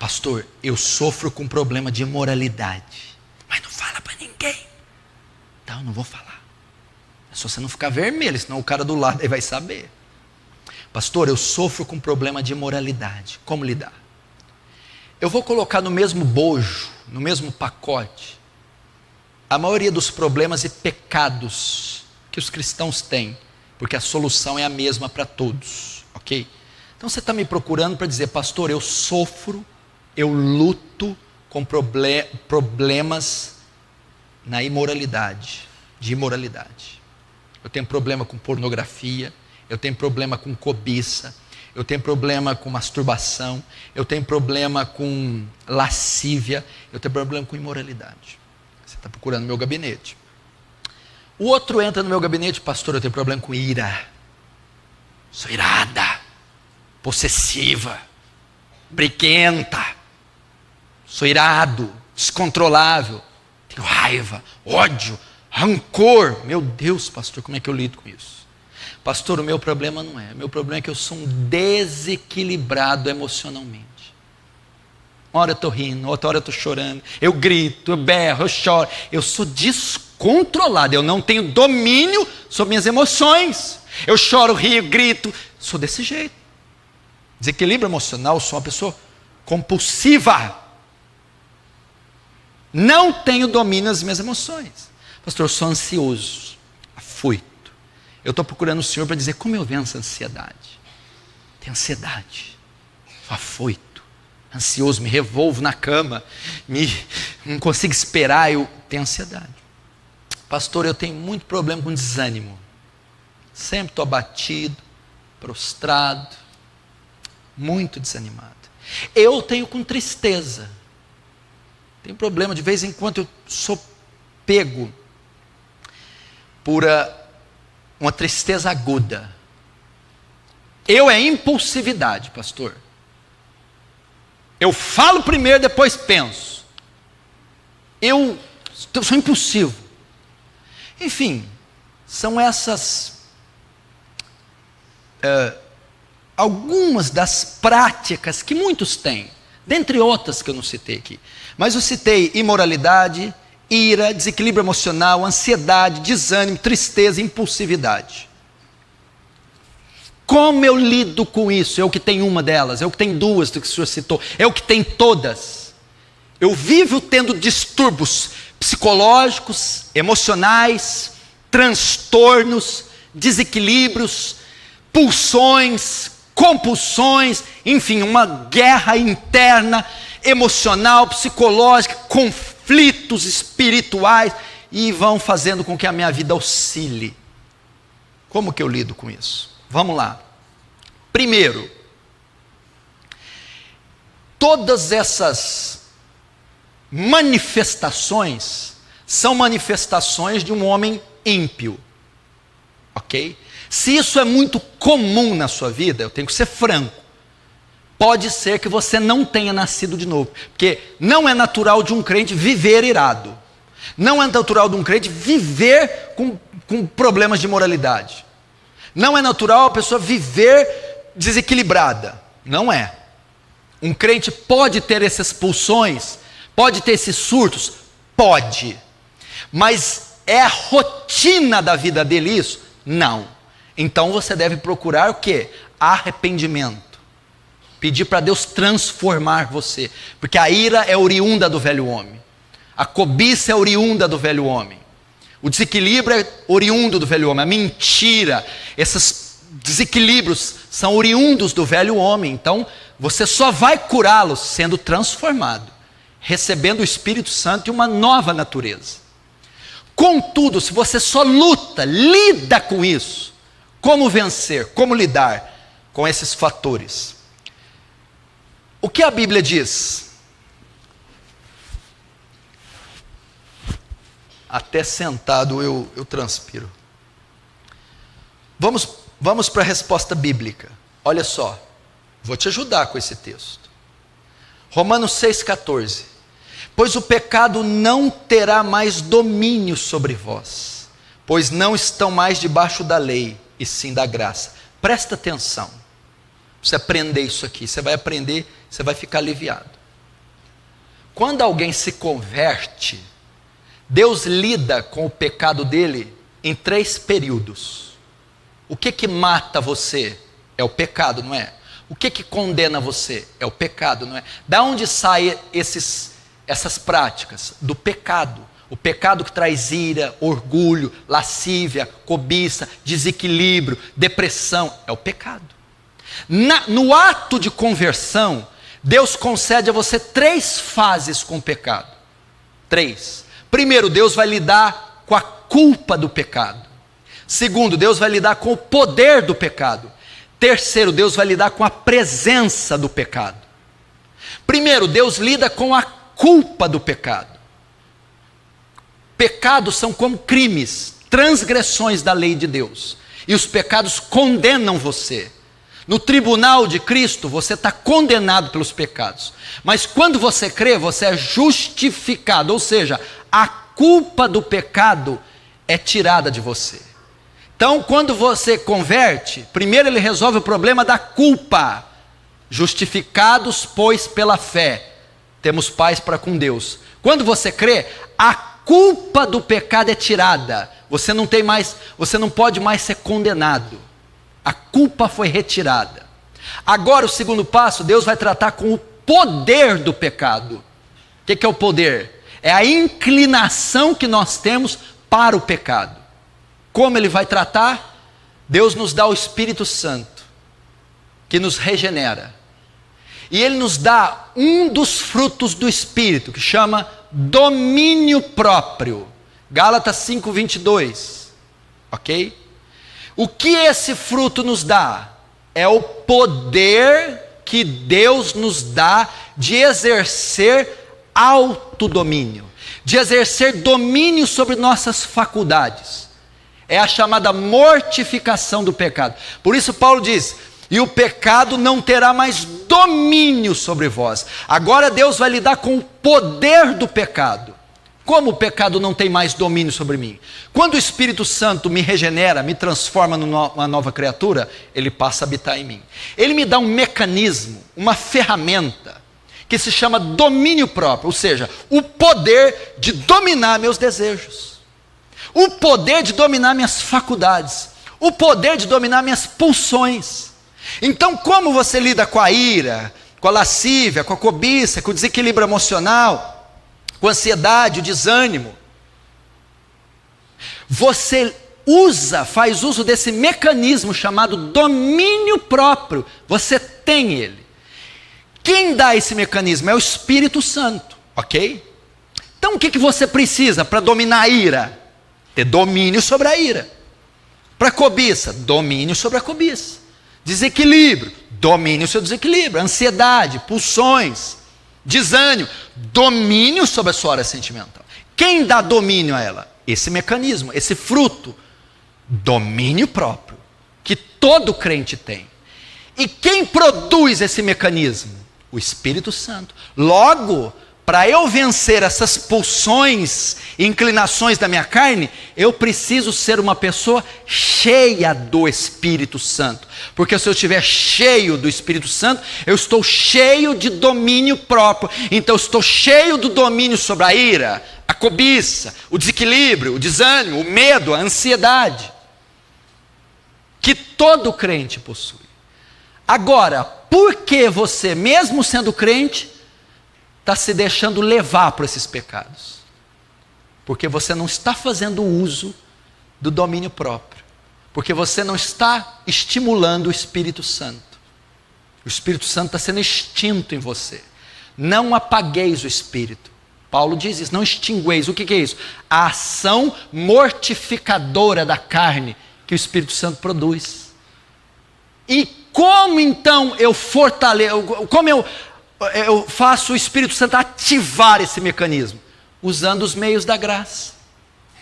Pastor, eu sofro com problema de imoralidade. Mas não fala para ninguém. Então, eu não vou falar. É só você não ficar vermelho, senão o cara do lado aí vai saber. Pastor, eu sofro com problema de imoralidade. Como lidar? Eu vou colocar no mesmo bojo, no mesmo pacote, a maioria dos problemas e pecados que os cristãos têm, porque a solução é a mesma para todos, ok? Então você está me procurando para dizer, pastor, eu sofro, eu luto com problemas na imoralidade, de imoralidade. Eu tenho problema com pornografia, eu tenho problema com cobiça, eu tenho problema com masturbação, eu tenho problema com lascívia, eu tenho problema com imoralidade. Você está procurando no meu gabinete. O outro entra no meu gabinete, pastor, eu tenho problema com ira. Sou irada, possessiva, briguenta, sou irado, descontrolável, tenho raiva, ódio, rancor. Meu Deus, pastor, como é que eu lido com isso? Pastor, o meu problema não é. O meu problema é que eu sou um desequilibrado emocionalmente. Uma hora eu estou rindo, outra hora eu estou chorando, eu grito, eu berro, eu choro. Eu sou descontrolado, eu não tenho domínio sobre minhas emoções. Eu choro, rio, grito, sou desse jeito. Desequilíbrio emocional, sou uma pessoa compulsiva. Não tenho domínio das minhas emoções. Pastor, eu sou ansioso, afoito. Eu estou procurando o Senhor para dizer como eu venço a ansiedade. Tenho ansiedade, sou afoito, ansioso, me revolvo na cama, não consigo esperar, eu tenho ansiedade. Pastor, eu tenho muito problema com desânimo. Sempre estou abatido, prostrado, muito desanimado. Eu tenho com tristeza. Tenho problema, de vez em quando eu sou pego por uma tristeza aguda. Eu é impulsividade, pastor. Eu falo primeiro, depois penso. Eu sou impulsivo. Enfim, são essas algumas das práticas que muitos têm, dentre outras que eu não citei aqui. Mas eu citei imoralidade, ira, desequilíbrio emocional, ansiedade, desânimo, tristeza, impulsividade. Como eu lido com isso? Eu que tenho uma delas, eu que tenho duas do que o senhor citou, eu que tenho todas. Eu vivo tendo distúrbios psicológicos, emocionais, transtornos, desequilíbrios, pulsões, compulsões, enfim, uma guerra interna, emocional, psicológica, conflitos espirituais, e vão fazendo com que a minha vida oscile. Como que eu lido com isso? Vamos lá. Primeiro, todas essas manifestações são manifestações de um homem ímpio, ok? Se isso é muito comum na sua vida, eu tenho que ser franco, pode ser que você não tenha nascido de novo, porque não é natural de um crente viver irado, não é natural de um crente viver com problemas de moralidade, não é natural a pessoa viver desequilibrada, não é. Um crente pode ter essas pulsões, pode ter esses surtos, pode, mas é a rotina da vida dele isso? Não. Então você deve procurar o quê? Arrependimento. Pedir para Deus transformar você, porque a ira é oriunda do velho homem, a cobiça é oriunda do velho homem, o desequilíbrio é oriundo do velho homem, a mentira, esses desequilíbrios são oriundos do velho homem. Então você só vai curá-los sendo transformado, recebendo o Espírito Santo e uma nova natureza. Contudo, se você só lida com isso, como vencer, como lidar com esses fatores? O que a Bíblia diz? Até sentado eu transpiro. Vamos para a resposta bíblica. Olha só, vou te ajudar com esse texto. Romanos 6,14. Pois o pecado não terá mais domínio sobre vós, pois não estão mais debaixo da lei, e sim da graça. Presta atenção. Você aprender isso aqui, você vai aprender, você vai ficar aliviado. Quando alguém se converte, Deus lida com o pecado dele em 3 períodos. O que mata você? É o pecado, não é? O que condena você? É o pecado, não é? Da onde saem essas práticas? Do pecado. O pecado que traz ira, orgulho, lascívia, cobiça, desequilíbrio, depressão. É o pecado. No ato de conversão, Deus concede a você 3 fases com o pecado. 3. Primeiro, Deus vai lidar com a culpa do pecado. Segundo, Deus vai lidar com o poder do pecado. Terceiro, Deus vai lidar com a presença do pecado. Primeiro, Deus lida com a culpa do pecado. Pecados são como crimes, transgressões da lei de Deus. E os pecados condenam você. No tribunal de Cristo, você está condenado pelos pecados. Mas quando você crê, você é justificado. Ou seja, a culpa do pecado é tirada de você. Então, quando você converte, primeiro ele resolve o problema da culpa. Justificados, pois, pela fé, temos paz para com Deus. Quando você crê, a culpa do pecado é tirada. Você não pode mais ser condenado. A culpa foi retirada. Agora o segundo passo, Deus vai tratar com o poder do pecado. O que é o poder? É a inclinação que nós temos para o pecado. Como ele vai tratar? Deus nos dá o Espírito Santo, que nos regenera. E ele nos dá um dos frutos do Espírito, que chama domínio próprio. Gálatas 5:22. Ok? O que esse fruto nos dá? É o poder que Deus nos dá de exercer autodomínio, de exercer domínio sobre nossas faculdades. É a chamada mortificação do pecado. Por isso Paulo diz, e o pecado não terá mais domínio sobre vós. Agora Deus vai lidar com o poder do pecado. Como o pecado não tem mais domínio sobre mim? Quando o Espírito Santo me regenera, me transforma numa nova criatura, ele passa a habitar em mim. Ele me dá um mecanismo, uma ferramenta, que se chama domínio próprio, ou seja, o poder de dominar meus desejos, o poder de dominar minhas faculdades, o poder de dominar minhas pulsões. Então, como você lida com a ira, com a lascívia, com a cobiça, com o desequilíbrio emocional, com a ansiedade, o desânimo? Você faz uso desse mecanismo chamado domínio próprio. Você tem ele. Quem dá esse mecanismo é o Espírito Santo, ok? Então o que você precisa para dominar a ira? Ter domínio sobre a ira. Para a cobiça, domínio sobre a cobiça. Desequilíbrio, domínio sobre o desequilíbrio. Ansiedade, pulsões, desânimo, domínio sobre a sua área sentimental. Quem dá domínio a ela? Esse mecanismo, esse fruto, domínio próprio, que todo crente tem. E quem produz esse mecanismo? O Espírito Santo. Logo, para eu vencer essas pulsões e inclinações da minha carne, eu preciso ser uma pessoa cheia do Espírito Santo. Porque se eu estiver cheio do Espírito Santo, eu estou cheio de domínio próprio. Então eu estou cheio do domínio sobre a ira, a cobiça, o desequilíbrio, o desânimo, o medo, a ansiedade, que todo crente possui. Agora, por que você, mesmo sendo crente, está se deixando levar por esses pecados? Porque você não está fazendo uso do domínio próprio. Porque você não está estimulando o Espírito Santo. O Espírito Santo está sendo extinto em você. Não apagueis o Espírito. Paulo diz isso, não extingueis. O que é isso? A ação mortificadora da carne que o Espírito Santo produz. E como então eu fortaleço, como eu faço o Espírito Santo ativar esse mecanismo? Usando os meios da graça.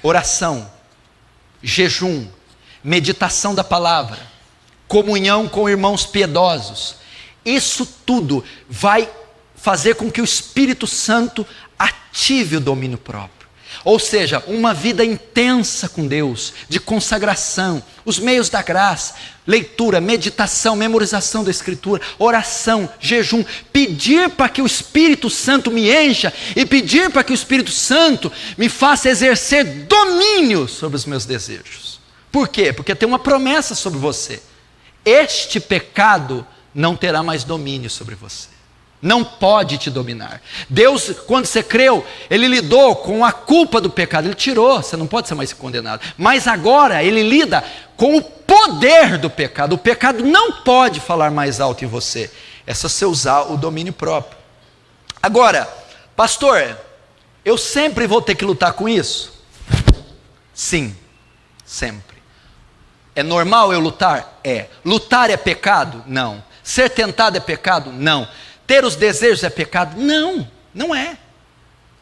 Oração, jejum, meditação da palavra, comunhão com irmãos piedosos. Isso tudo vai fazer com que o Espírito Santo ative o domínio próprio. Ou seja, uma vida intensa com Deus, de consagração, os meios da graça, leitura, meditação, memorização da Escritura, oração, jejum, pedir para que o Espírito Santo me encha e pedir para que o Espírito Santo me faça exercer domínio sobre os meus desejos. Por quê? Porque tem uma promessa sobre você: este pecado não terá mais domínio sobre você. Não pode te dominar. Deus, quando você creu, Ele lidou com a culpa do pecado. Ele tirou, você não pode ser mais condenado. Mas agora Ele lida com o poder do pecado. O pecado não pode falar mais alto em você. É só você usar o domínio próprio. Agora, pastor, eu sempre vou ter que lutar com isso? Sim, sempre. É normal eu lutar? É. Lutar é pecado? Não. Ser tentado é pecado? Não. Ter os desejos é pecado? Não, não é.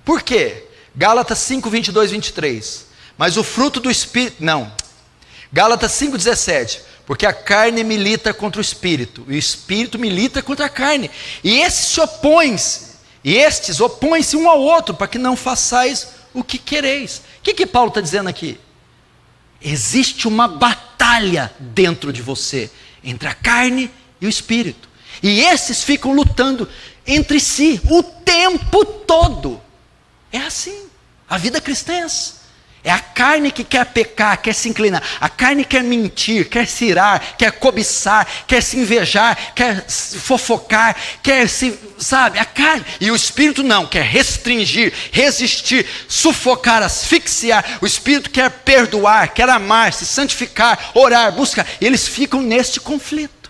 Por quê? Gálatas 5, 22, 23. Mas o fruto do Espírito, não. Gálatas 5, 17. Porque a carne milita contra o Espírito, e o Espírito milita contra a carne. E estes opõem-se um ao outro, para que não façais o que quereis. O que Paulo está dizendo aqui? Existe uma batalha dentro de você, entre a carne e o Espírito. E esses ficam lutando entre si o tempo todo. É assim, a vida cristã é essa. É a carne que quer pecar, quer se inclinar. A carne quer mentir, quer se irar, quer cobiçar, quer se invejar, quer fofocar, quer se, sabe, a carne. E o Espírito não, quer restringir, resistir, sufocar, asfixiar. O Espírito quer perdoar, quer amar, se santificar, orar, buscar. E eles ficam neste conflito.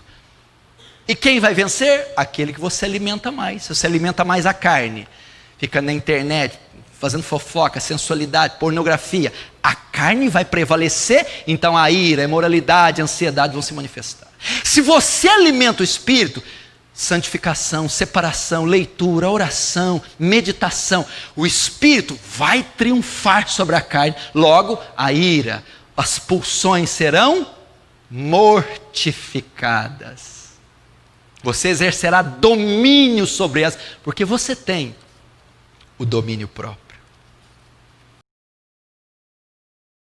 E quem vai vencer? Aquele que você alimenta mais. Se você alimenta mais a carne, fica na internet, fazendo fofoca, sensualidade, pornografia, a carne vai prevalecer, então a ira, a imoralidade, a ansiedade vão se manifestar. Se você alimenta o Espírito, santificação, separação, leitura, oração, meditação, o Espírito vai triunfar sobre a carne, logo a ira, as pulsões serão mortificadas. Você exercerá domínio sobre elas, porque você tem o domínio próprio.